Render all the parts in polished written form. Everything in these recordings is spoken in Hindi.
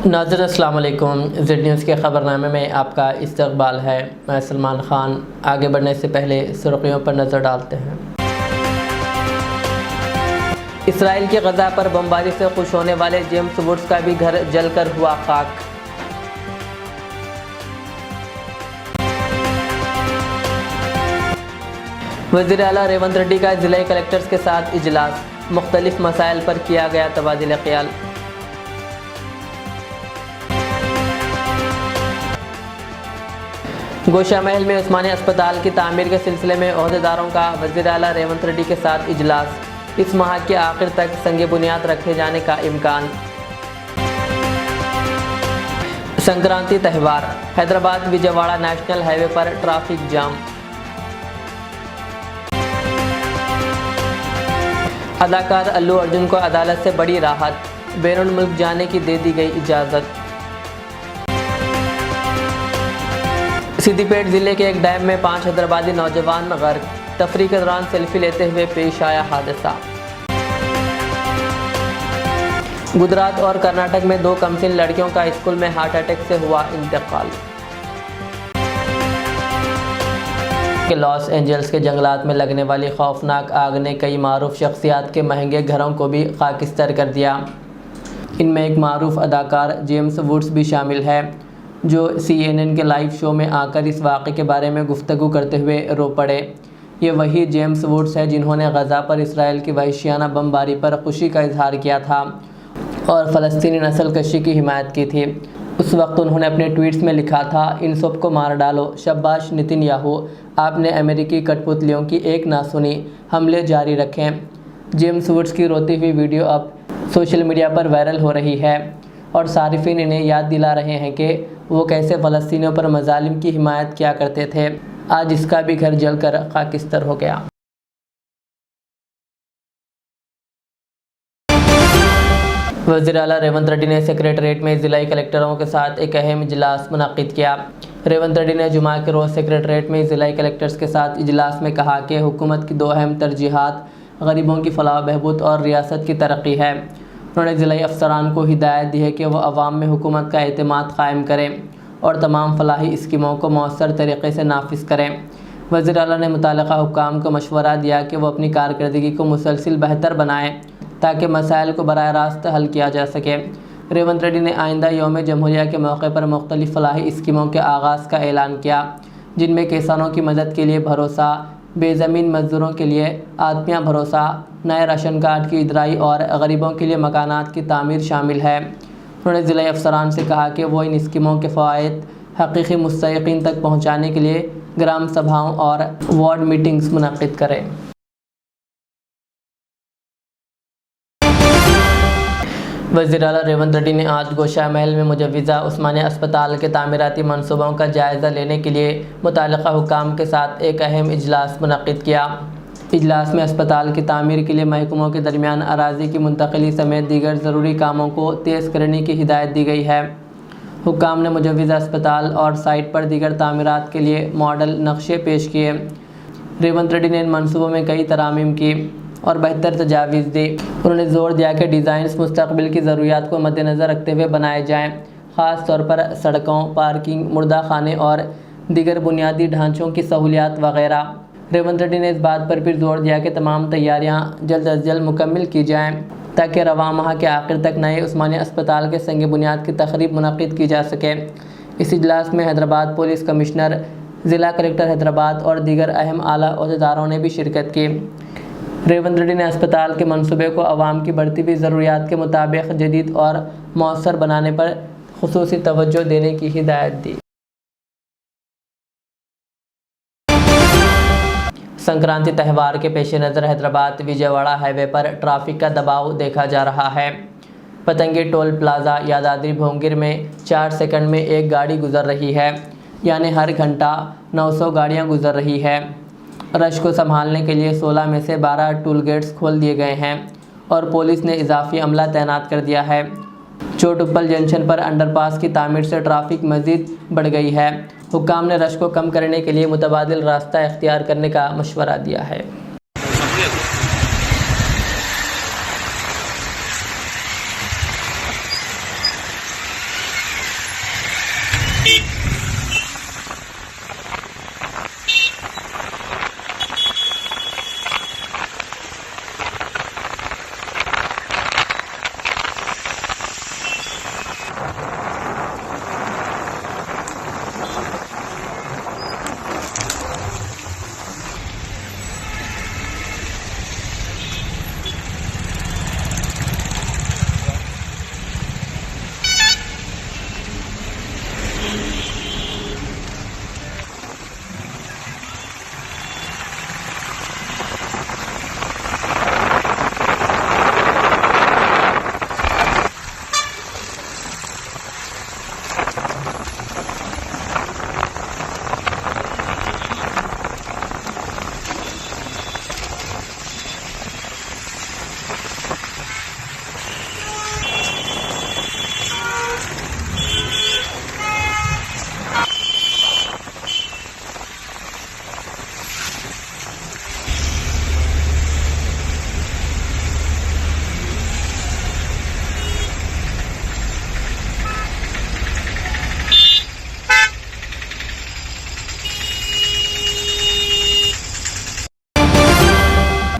नाज़रीन अस्सलाम वालेकुम। ज़ेड न्यूज़ के ख़बरनामे में आपका इस्तकबाल है। मैं सलमान ख़ान। आगे बढ़ने से पहले सुर्खियों पर नज़र डालते हैं। इसराइल की गज़ा पर बमबारी से खुश होने वाले जेम्स वुड्स का भी घर जलकर हुआ खाक। वज़ीर आला रेवंत रेड्डी का ज़िला कलेक्टर्स के साथ इजलास। मुख्तलिफ मसाइल पर किया गया तबादिल ख्याल। गोशा महल में उस्मानी अस्पताल की तामीर के सिलसिले में ओहदेदारों का वज़ीर आला रेवंत रेड्डी के साथ इजलास। इस माह के आखिर तक संग बुनियाद रखे जाने का इम्कान। संक्रांति त्यौहार, हैदराबाद विजयवाड़ा नेशनल हाईवे पर ट्रैफिक जाम। अदाकार अल्लू अर्जुन को अदालत से बड़ी राहत, बैरून मुल्क जाने की दे दी गई इजाज़त। सिद्दीपेट ज़िले के एक डैम में 5 हैदराबादी नौजवान गर्क। तफरीह के दौरान सेल्फी लेते हुए पेश आया हादसा। गुजरात और कर्नाटक में 2 कमसिन लड़कियों का स्कूल में हार्ट अटैक से हुआ इंतकाल। लॉस एंजल्स के जंगलात में लगने वाली खौफनाक आग ने कई मारूफ शख्सियात के महंगे घरों को भी खाकिस्तर कर दिया। इनमें एक मारूफ अदाकार जेम्स वुड्स भी शामिल है, जो CNN के लाइव शो में आकर इस वाक़े के बारे में गुफ्तगू करते हुए रो पड़े। ये वही जेम्स वुड्स है जिन्होंने गज़ा पर इसराइल की वहशियाना बमबारी पर खुशी का इजहार किया था और फ़लस्तीनी नस्ल कशी की हिमायत की थी। उस वक्त उन्होंने अपने ट्वीट्स में लिखा था, इन सब को मार डालो, शाबाश नेतन्याहू, आपने अमेरिकी कठपुतलियों की एक ना सुनी, हमले जारी रखें। जेम्स वुड्स की रोती हुई वीडियो अब सोशल मीडिया पर वायरल हो रही है और सारिफिन इन्हें याद दिला रहे हैं कि वो कैसे फ़लस्तीनियों पर मज़ालिम की हिमायत किया करते थे। आज इसका भी घर जलकर खाकिस्तर हो गया। वज़ीर आला रेवंत रेड्डी ने सेक्रेटरीट में ज़िला कलेक्टरों के साथ एक अहम इजलास मुनक़्क़िद किया। रेवंत रेड्डी ने जुमा के रोज़ सेक्रेटरीट में ज़िला कलेक्टर्स के साथ इजलास में कहा कि हुकूमत की 2 अहम तरजीहात गरीबों की फलाह बहबूद और रियासत की तरक्की है। उन्होंने ज़िला अफसरान को हिदायत दी है कि वह अवाम में हुकूमत का एतमाद कायम करें और तमाम फलाही स्कीमों को मौसर तरीक़े से नाफिज करें। वज़ीर आला ने मुताल्लिक़ा हुक्काम को मशवरा दिया कि वह अपनी कारकर्दगी को मुसलसिल बेहतर बनाएं ताकि मसाइल को बराह रास्त हल किया जा सके। रेवंत रेड्डी ने आइंदा यौम जमहूरिया के मौके पर मुख्तलिफ फलाही स्कीमों के आगाज़ का ऐलान किया, जिनमें किसानों की मदद के लिए भरोसा, बेज़मीन मज़दूरों के लिए आत्मिया भरोसा, नए राशन कार्ड की इदराई और गरीबों के लिए मकानात की तामीर शामिल है। उन्होंने ज़िला अफसरान से कहा कि वो इन स्कीमों के फ़वाइद हकीकी मुस्तहिक़ीन तक पहुँचाने के लिए ग्राम सभाओं और वार्ड मीटिंग्स मुनक़्क़िद करें। वज़ीर आला रेवंत रेड्डी ने आज गोशा महल में मुजव्वज़ा उस्मानी अस्पताल के तामीराती मनसूबों का जायज़ा लेने के लिए मुताल्लिक़ा हुक्काम के साथ एक अहम इजलास मुनक़्क़िद किया। इजलास में अस्पताल की तामीर के लिए महकमों के दरमियान अराज़ी की मुंतक़िली समेत दीगर ज़रूरी कामों को तेज़ करने की हिदायत दी गई है। हुक्काम ने मुजव्वज़ा अस्पताल और साइट पर दीगर तामीरात के लिए मॉडल नक्शे पेश किए। रेवंत रेड्डी ने इन मनसूबों में कई तरामीम की और बेहतर तजावीज़ दी। उन्होंने ज़ोर दिया कि डिज़ाइंस मुस्तक़बिल की ज़रूरियात को मद्देनज़र रखते हुए बनाए जाएँ, ख़ास तौर पर सड़कों, पार्किंग, मुर्दा खाने और दीगर बुनियादी ढांचों की सहूलियात वगैरह। रेवंत रेड्डी ने इस बात पर भी जोर दिया कि तमाम तैयारियां जल्द अज जल्द मुकम्मल की जाएं ताकि रवां माह के आखिर तक नए उस्मानी अस्पताल के संग बुनियाद की तक़रीब मुनक़्क़िद की जा सके। इस इजलास में हैदराबाद पुलिस कमिश्नर, ज़िला कलेक्टर हैदराबाद और दीगर अहम आला ओहदेदारों ने भी शिरकत की। रेवंत रेड्डी ने अस्पताल के मनसूबे को अवाम की बढ़ती हुई ज़रूरियात के मुताबिक जदीद और मौसर बनाने पर खुसूसी तवज्जो देने की हिदायत दी। संक्रांति त्यौहार के पेश नज़र हैदराबाद विजयवाड़ा हाईवे पर ट्रैफिक का दबाव देखा जा रहा है। पतंगी टोल प्लाज़ा यादाद्री भोंगिर में 4 सेकंड में एक गाड़ी गुजर रही है, यानी हर घंटा 900 गाड़ियां गुजर रही है। रश को संभालने के लिए 16 में से 12 टूल गेट्स खोल दिए गए हैं और पुलिस ने इजाफी अमला तैनात कर दिया है। चोटुप्पल जंक्शन पर अंडरपास की तामीर से ट्रैफिक मज़ीद बढ़ गई है। हुक्काम ने रश को कम करने के लिए मुतबादिल रास्ता इख्तियार करने का मशवरा दिया है।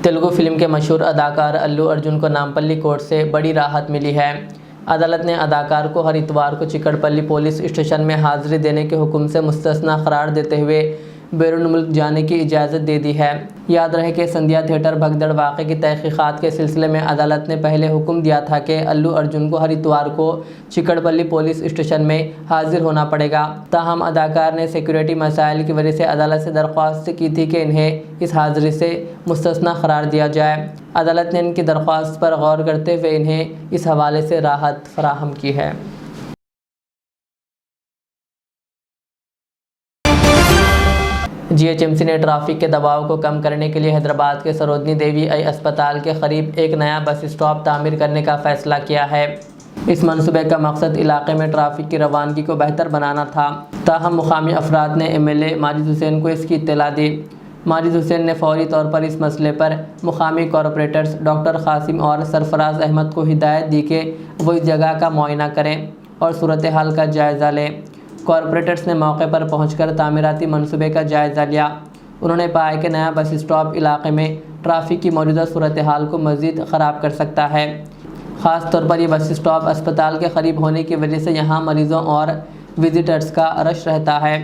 तेलुगु फिल्म के मशहूर अदाकार अल्लू अर्जुन को नामपल्ली कोर्ट से बड़ी राहत मिली है। अदालत ने अदाकार को हर इतवार को चिकड़पल्ली पुलिस स्टेशन में हाजिरी देने के हुक्म से मुस्तस्ना करार देते हुए बैरून मुल्क जाने की इजाज़त दे दी है। याद रहे कि संध्या थिएटर भगदड़ वाक़े की तहकीक़ात के सिलसिले में अदालत ने पहले हुक्म दिया था कि अल्लू अर्जुन को हर इतवार को चिकड़पल्ली पुलिस स्टेशन में हाजिर होना पड़ेगा। ताहम अदाकार ने सिक्योरिटी मसाइल की वजह से अदालत से दरख्वास्त की थी कि इन्हें इस हाजिरी से मुस्तस्ना करार दिया जाए। अदालत ने इनकी दरख्वास्त पर गौर करते हुए इन्हें इस हवाले से राहत फराहम की है। जीएचएमसी ने ट्रैफिक के दबाव को कम करने के लिए हैदराबाद के सरोजनी देवी आई अस्पताल के करीब एक नया बस स्टॉप तामीर करने का फैसला किया है। इस मनसूबे का मकसद इलाके में ट्रैफिक की रवानगी को बेहतर बनाना था। ताहम मुकामी अफराद ने एमएलए माजिद हुसैन को इसकी इत्तला दी। माजिद हुसैन ने फौरी तौर पर इस मसले पर मुकामी कॉरपोरेटर्स डॉक्टर कासिम और सरफराज अहमद को हिदायत दी कि वो इस जगह का मुआयना करें और सूरत हाल का जायज़ा लें। कॉरपोरेटर्स ने मौके पर पहुंचकर तामीराती मनसूबे का जायज़ा लिया। उन्होंने पाया कि नया बस स्टॉप इलाके में ट्रैफिक की मौजूदा सूरत हाल को मज़ीद ख़राब कर सकता है। ख़ास तौर पर यह बस स्टॉप अस्पताल के करीब होने की वजह से यहाँ मरीज़ों और विज़िटर्स का रश रहता है।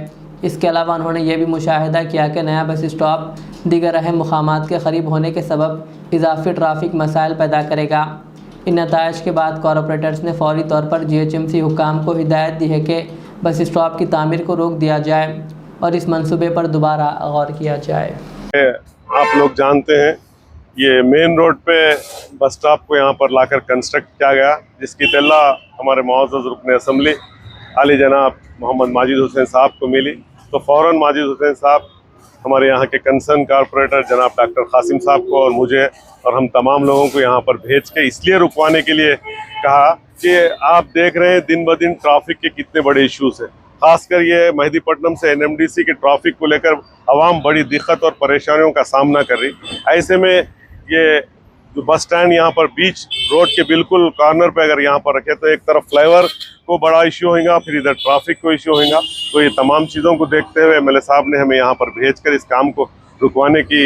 इसके अलावा उन्होंने ये भी मुशाहिदा किया कि नया बस स्टॉप दीगर अहम मुकामात के करीब होने के सबब इजाफी ट्रैफिक मसाइल पैदा करेगा। इन नताइज के बाद कॉरपोरेटर्स ने फौरी तौर पर जीएचएमसी हुक्काम को हिदायत दी है कि बस स्टॉप की तामीर को रोक दिया जाए और इस मंसूबे पर दोबारा गौर किया जाए। आप लोग जानते हैं ये मेन रोड पे बस स्टॉप को यहाँ पर लाकर कंस्ट्रक्ट किया गया, जिसकी इत्तला हमारे मुअज़्ज़ज़ रुकन असम्बली आली जनाब मोहम्मद माजिद हुसैन साहब को मिली। तो फ़ौरन माजिद हुसैन साहब हमारे यहाँ के कंसर्न कॉरपोरेटर जनाब डॉक्टर कासिम साहब को और मुझे और हम तमाम लोगों को यहाँ पर भेज के इसलिए रुकवाने के लिए कहा कि आप देख रहे हैं दिन ब दिन ट्रैफिक के कितने बड़े इश्यूज़ हैं। खासकर ये मेहदीपट्टनम से एनएमडीसी के ट्रैफिक को लेकर आवाम बड़ी दिक्कत और परेशानियों का सामना कर रही। ऐसे में ये जो बस स्टैंड यहाँ पर बीच रोड के बिल्कुल कॉर्नर पे अगर यहाँ पर रखे तो एक तरफ फ्लाईओवर को बड़ा इश्यू होगा, फिर इधर ट्रैफिक को इश्यू होगा। तो ये तमाम चीज़ों को देखते हुए एमएलए साहब ने हमें यहाँ पर भेजकर इस काम को रुकवाने की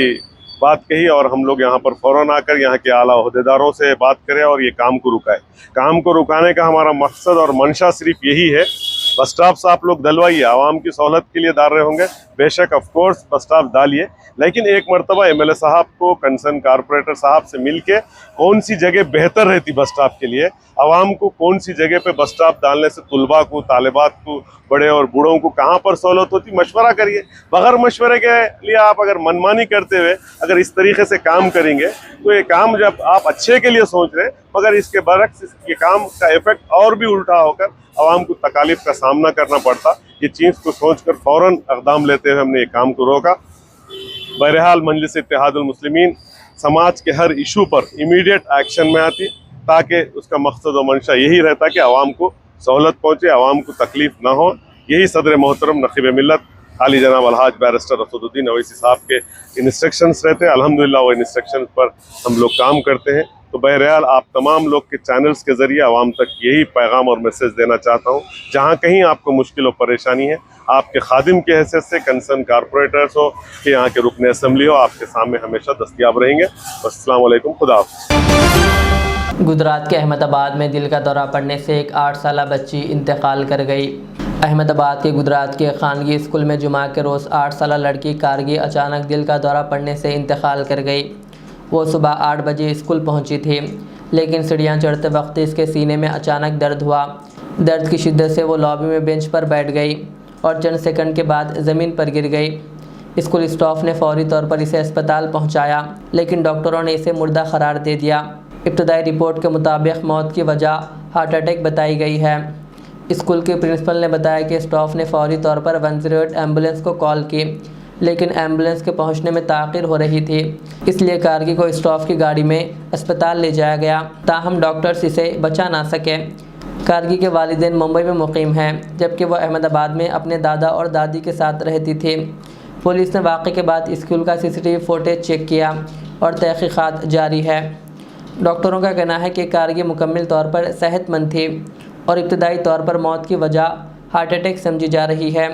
बात कही और हम लोग यहाँ पर फ़ौरन आकर यहाँ के आला ओहदेदारों से बात करें और ये काम को रुकाए। काम को रुकाने का हमारा मकसद और मंशा सिर्फ यही है, बस स्टॉप्स आप लोग डलवाइए, आवाम की सहूलत के लिए डाल रहे होंगे, बेशक ऑफ कोर्स बस स्टॉप डालिए, लेकिन एक मरतबा एमएलए साहब को कंसर्न कॉरपोरेटर साहब से मिलके कौन सी जगह बेहतर रहती बस स्टॉप के लिए, आवाम को कौन सी जगह पे बस स्टॉप डालने से तुलबा को, तालिबात को, बड़े और बूढ़ों को कहाँ पर सहूलत होती, मशवरा करिए। बगैर मशवरे के लिए आप अगर मनमानी करते हुए अगर इस तरीके से काम करेंगे तो ये काम जब आप अच्छे के लिए सोच रहे हैं मगर इसके बरक्स ये काम का इफेक्ट और भी उल्टा होकर आवाम को तकालीफ का सामना करना पड़ता। ये चीज़ को सोचकर फ़ौरन इक़दाम लेते हुए हमने ये काम को रोका। बहरहाल मजलिस इत्तेहादुल मुस्लिमीन समाज के हर इशू पर इमीडिएट एक्शन में आती ताकि उसका मकसद और मंशा यही रहता कि आवाम को सहूलत पहुँचे, आवाम को तकलीफ़ ना हो। यही सदर मोहतरम नक़ीब मिल्लत आली जनाब अलहाज बैरिस्टर रसूदुद्दीन अवैसी साहब के इंस्ट्रक्शंस रहते हैं। अल्हम्दुलिल्लाह वो इंस्ट्रक्शंस पर हम लोग काम करते हैं। तो बहरहाल आप तमाम लोग के चैनल्स के ज़रिए आवाम तक यही पैगाम और मैसेज देना चाहता हूँ, जहाँ कहीं आपको मुश्किल और परेशानी है, आपके खादिम की हैसियत से कंसर्न कारपोरेटर्स हो कि यहाँ के रुकन असम्बली हो, आपके सामने हमेशा दस्तयाब रहेंगे। अस्सलाम वालेकुम, खुदा हाफ़िज़। गुजरात के अहमदाबाद में दिल का दौरा पड़ने से एक 8 साला बच्ची इंतकाल कर गई। अहमदाबाद के गुजरात के खानगी स्कूल में जुमा के रोज़ 8 साला लड़की कारगी अचानक दिल का दौरा पड़ने से इंतकाल कर गई। वो सुबह 8 बजे स्कूल पहुंची थी, लेकिन सीढ़ियां चढ़ते वक्त इसके सीने में अचानक दर्द हुआ। दर्द की शिद्दत से वो लॉबी में बेंच पर बैठ गई और चंद सेकंड के बाद ज़मीन पर गिर गई। स्कूल स्टाफ ने फौरी तौर पर इसे अस्पताल पहुंचाया, लेकिन डॉक्टरों ने इसे मुर्दा करार दे दिया। इब्तदाई रिपोर्ट के मुताबिक मौत की वजह हार्ट अटैक बताई गई है। स्कूल के प्रिंसिपल ने बताया कि स्टाफ ने फौरी तौर पर 108 एम्बुलेंस को कॉल की, लेकिन एम्बुलेंस के पहुंचने में ताख़िर हो रही थी, इसलिए कारगी को स्टाफ की गाड़ी में अस्पताल ले जाया गया। ताहम डॉक्टर्स इसे बचा ना सके। कारगी के वालिदैन मुंबई में मुकीम हैं, जबकि वह अहमदाबाद में अपने दादा और दादी के साथ रहती थी। पुलिस ने वाक़े के बाद स्कूल का CCTV फुटेज चेक किया और तहक़ीक़ात जारी है। डॉक्टरों का कहना है कि कारगी मुकम्मल तौर पर सेहतमंद थी और इब्तदाई तौर पर मौत की वजह हार्ट अटैक समझी जा रही है।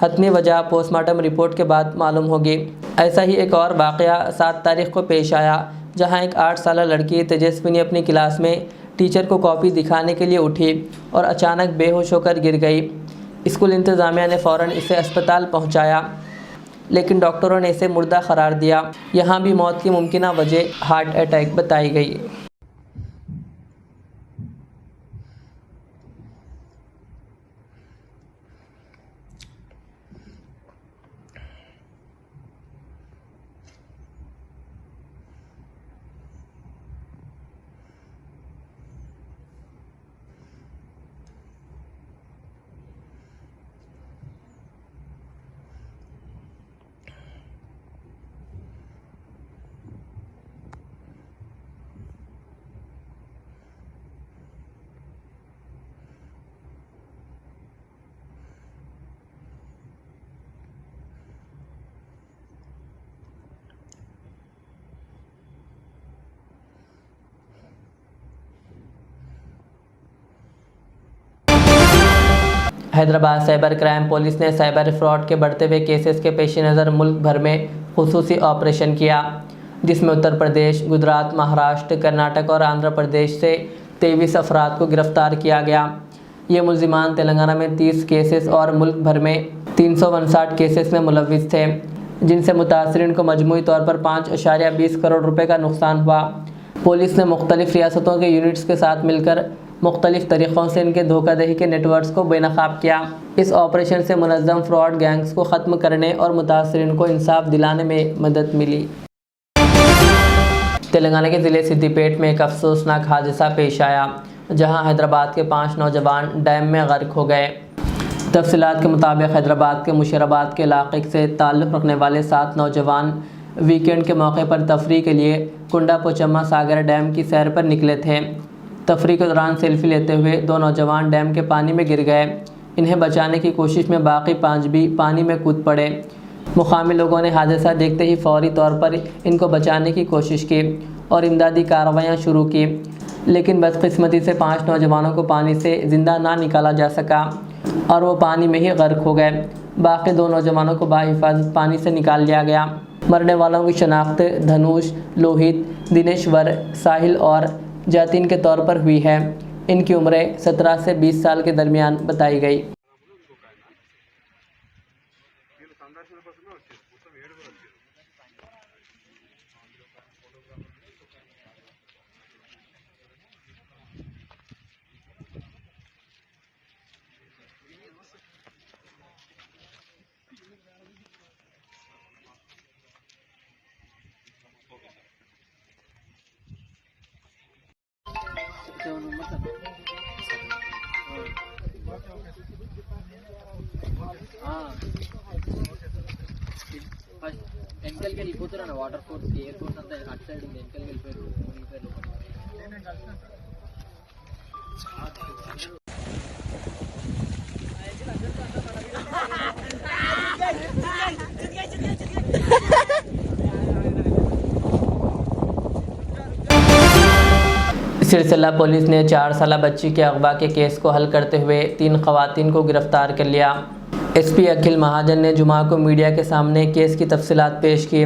हतमी वजह पोस्टमार्टम रिपोर्ट के बाद मालूम होगी। ऐसा ही एक और वाक़या 7 तारीख को पेश आया, जहां एक 8 साला लड़की तेजस्विनी अपनी क्लास में टीचर को कॉपी दिखाने के लिए उठी और अचानक बेहोश होकर गिर गई। स्कूल इंतज़ामिया ने फ़ौरन इसे अस्पताल पहुंचाया, लेकिन डॉक्टरों ने इसे मुर्दा करार दिया। यहाँ भी मौत की मुमकिना वजह हार्ट अटैक बताई गई। हैदराबाद साइबर क्राइम पुलिस ने साइबर फ्रॉड के बढ़ते हुए केसेस के पेश नज़र मुल्क भर में खुसूसी ऑपरेशन किया, जिसमें उत्तर प्रदेश, गुजरात, महाराष्ट्र, कर्नाटक और आंध्र प्रदेश से 23 अफराद को गिरफ्तार किया गया। ये मुलजिमान तेलंगाना में 30 केसेस और मुल्क भर में 359 केसेस में मुलव्विस थे, जिनसे मुतासरीन को मजमूई तौर पर 5.20 करोड़ रुपए का नुकसान हुआ। पुलिस ने मुख्तलिफ रियासतों के यूनिट्स के साथ मिलकर मुख्तलिफ तरीक़ों से इनके धोखाधड़ी के नेटवर्क्स को बेनकाब किया। इस ऑपरेशन से मुनज़्ज़म फ्रॉड गैंग्स को ख़त्म करने और मुतासरीन को इंसाफ दिलाने में मदद मिली। तेलंगाना के ज़िले सिद्दीपेट में एक अफसोसनाक हादसा पेश आया, जहां हैदराबाद के 5 नौजवान डैम में गर्क हो गए। तफसीलात के मुताबिक हैदराबाद के मुशीराबाद के इलाके से ताल्लुक़ रखने वाले 7 नौजवान वीकेंड के मौके पर तफरीह के लिए कुंडा पोचम्मा सागर डैम की सैर पर निकले थे। तफरीह के दौरान सेल्फी लेते हुए 2 नौजवान डैम के पानी में गिर गए। इन्हें बचाने की कोशिश में बाकी 5 भी पानी में कूद पड़े। मुकामी लोगों ने हादसा देखते ही फौरी तौर पर इनको बचाने की कोशिश की और इमदादी कार्रवाइयाँ शुरू की, लेकिन बदकिस्मती से 5 नौजवानों को पानी से ज़िंदा ना निकाला जा सका और वो पानी में ही गर्क हो गए। बाकी 2 नौजवानों को बाहिफाजत पानी से निकाल लिया गया। मरने वालों की शनाख्त धनुष, लोहित, दिनेश्वर, साहिल और जातिन के तौर पर हुई है। इनकी उम्रें 17 से 20 साल के दरमियान बताई गई। వెనకలకి వెళ్ళిపోతారు వాటర్ ఫోర్స్ ఎయిర్ ఫోర్స్ అంతా అటు సైడ్ ఉంది వెనకలకి వెళ్ళిపోయారు सिरसिला पुलिस ने 4 साला बच्ची के अगवा के केस को हल करते हुए 3 खवातीन को गिरफ्तार कर लिया। एसपी अखिल महाजन ने जुमा को मीडिया के सामने केस की तफसीलात पेश की।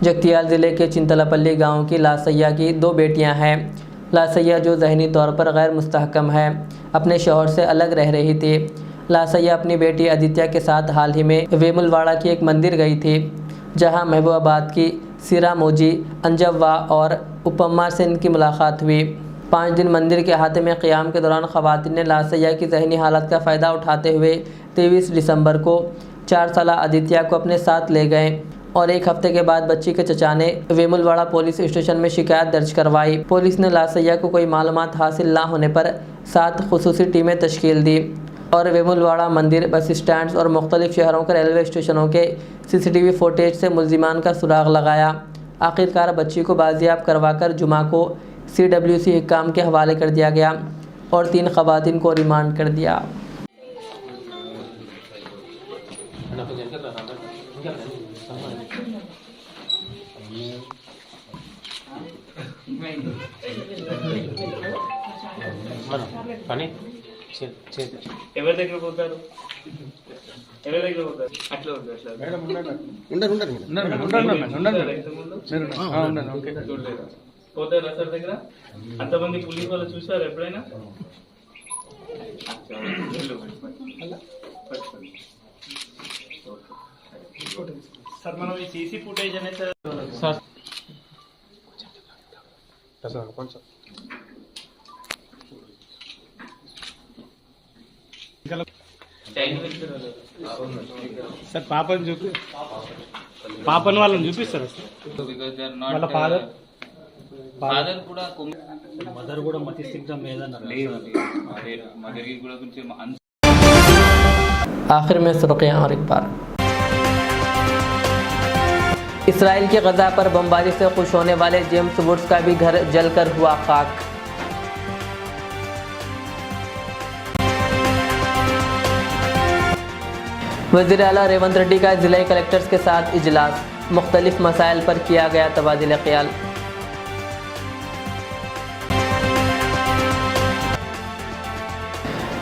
जगतियाल ज़िले के चिंतलापल्ली गांव की लासैया की 2 बेटियां हैं। लासैया, जो ज़हनी तौर पर गैर मुस्तहकम है, अपने शौहर से अलग रह रही थी। लासैया अपनी बेटी आदित्य के साथ हाल ही में वेमुलवाड़ा की एक मंदिर गई थी, जहां महबूबाबाद की सिरा मोजी, अंजव्वा और उपमा से इनकी मुलाकात हुई। 5 दिन मंदिर के अहाते में क़ियाम के दौरान ख़वातीन ने लासैया की ज़हनी हालत का फ़ायदा उठाते हुए 23 दिसंबर को 4 साला आदित्य को अपने साथ ले गए और 1 हफ्ते के बाद बच्ची के चचा ने वेमुलवाड़ा पुलिस स्टेशन में शिकायत दर्ज करवाई। पुलिस ने लासैया को कोई मालूमात हासिल ना होने पर 7 खुसूसी टीमें तश्कील दी और वेमुलवाड़ा मंदिर, बस स्टैंड्स और मुख्तलिफ शहरों के रेलवे स्टेशनों के CCTV फुटेज से मुल्जिमान का सुराग लगाया। आखिरकार बच्ची को बाजियाब करवाकर जुमा को CWC हिक्काम के हवाले कर दिया गया और 3 खवातीन को रिमांड कर दिया। ఎవరి దగ్గర పోతారు అట్లా పోతారా సార్ దగ్గర అంతమంది పోలీస్ వాళ్ళు చూసారు ఎప్పుడైనా? సార్ మనం ఈ సీసీ ఫుటేజ్ అనేది సార్ సార్ పాపని వాళ్ళని చూపిస్తారు వాళ్ళ ఫాదర్ కూడా మదర్ కూడా మతిస్థిమితం లేదన్నారు. మదర్ కూడా కొంచెం आखिर में सुर्खियां और एक बार। इसराइल के गजा पर बमबारी से खुश होने वाले जेम्स वुड्स का भी घर जलकर हुआ खाक। वज़ीर आला रेवंत रेड्डी का ज़िला कलेक्टर्स के साथ इजलास, मुख्तलिफ मसाइल पर किया गया तबादिल ख्याल।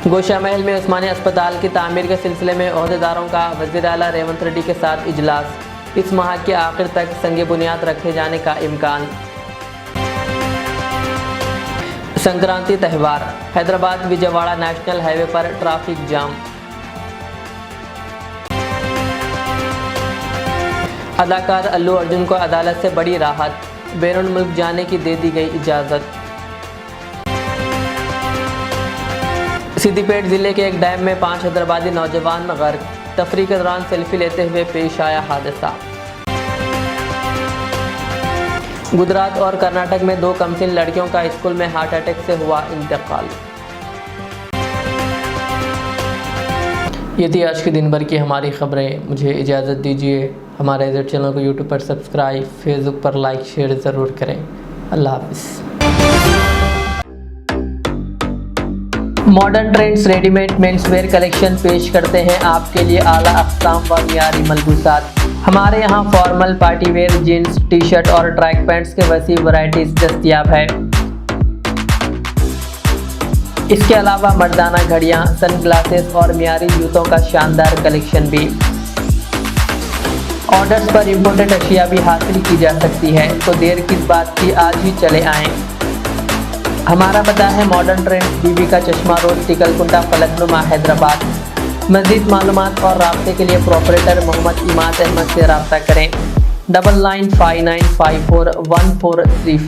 गोशा महल में उस्मानिया अस्पताल की तामीर के सिलसिले में ओहदेदारों का वज़ीर आला रेवंत रेड्डी के साथ इजलास, इस माह के आखिर तक संगे बुनियाद रखे जाने का इम्कान। संक्रांति त्यौहार, हैदराबाद विजयवाड़ा नेशनल हाईवे पर ट्रैफिक जाम। अदाकार अल्लू अर्जुन को अदालत से बड़ी राहत, बैरून मुल्क जाने की दे दी गई इजाज़त। सिद्दीपेट ज़िले के एक डैम में 5 हैदराबादी नौजवान गर्क, तफरी के दौरान सेल्फी लेते हुए पेश आया हादसा। गुजरात और कर्नाटक में 2 कमसिन लड़कियों का स्कूल में हार्ट अटैक से हुआ इंतकाल। ये थी आज के दिन भर की हमारी खबरें। मुझे इजाज़त दीजिए। हमारे इज़ चैनल को यूट्यूब पर सब्सक्राइब, फेसबुक पर लाइक शेयर ज़रूर करें। अल्लाह हाफ़िज़। Modern trends readymade menswear collection पेश करते हैं आपके लिए आला अक़साम व मियारी मलबूसात। हमारे यहाँ formal, party wear, jeans, T shirt और ट्रैक पैंट्स के वसी वैरायटीज दस्तयाब है। इसके अलावा मर्दाना घड़ियाँ, सन ग्लासेस और मियारी जूतों का शानदार कलेक्शन भी। ऑर्डर्स पर इम्पोर्टेड अशिया भी हासिल की जा सकती है, तो देर किस बात की, आज ही चले आएँ। हमारा पता है मॉडर्न ट्रेंड्स, बीबी का चश्मा रोड, टिकलकुंटा, फलकनुमा, हैदराबाद। मज़ीद मालूमात और राब्ते के लिए प्रोपरेटर मोहम्मद इमाद अहमद से रब्ता करें। 9959541434।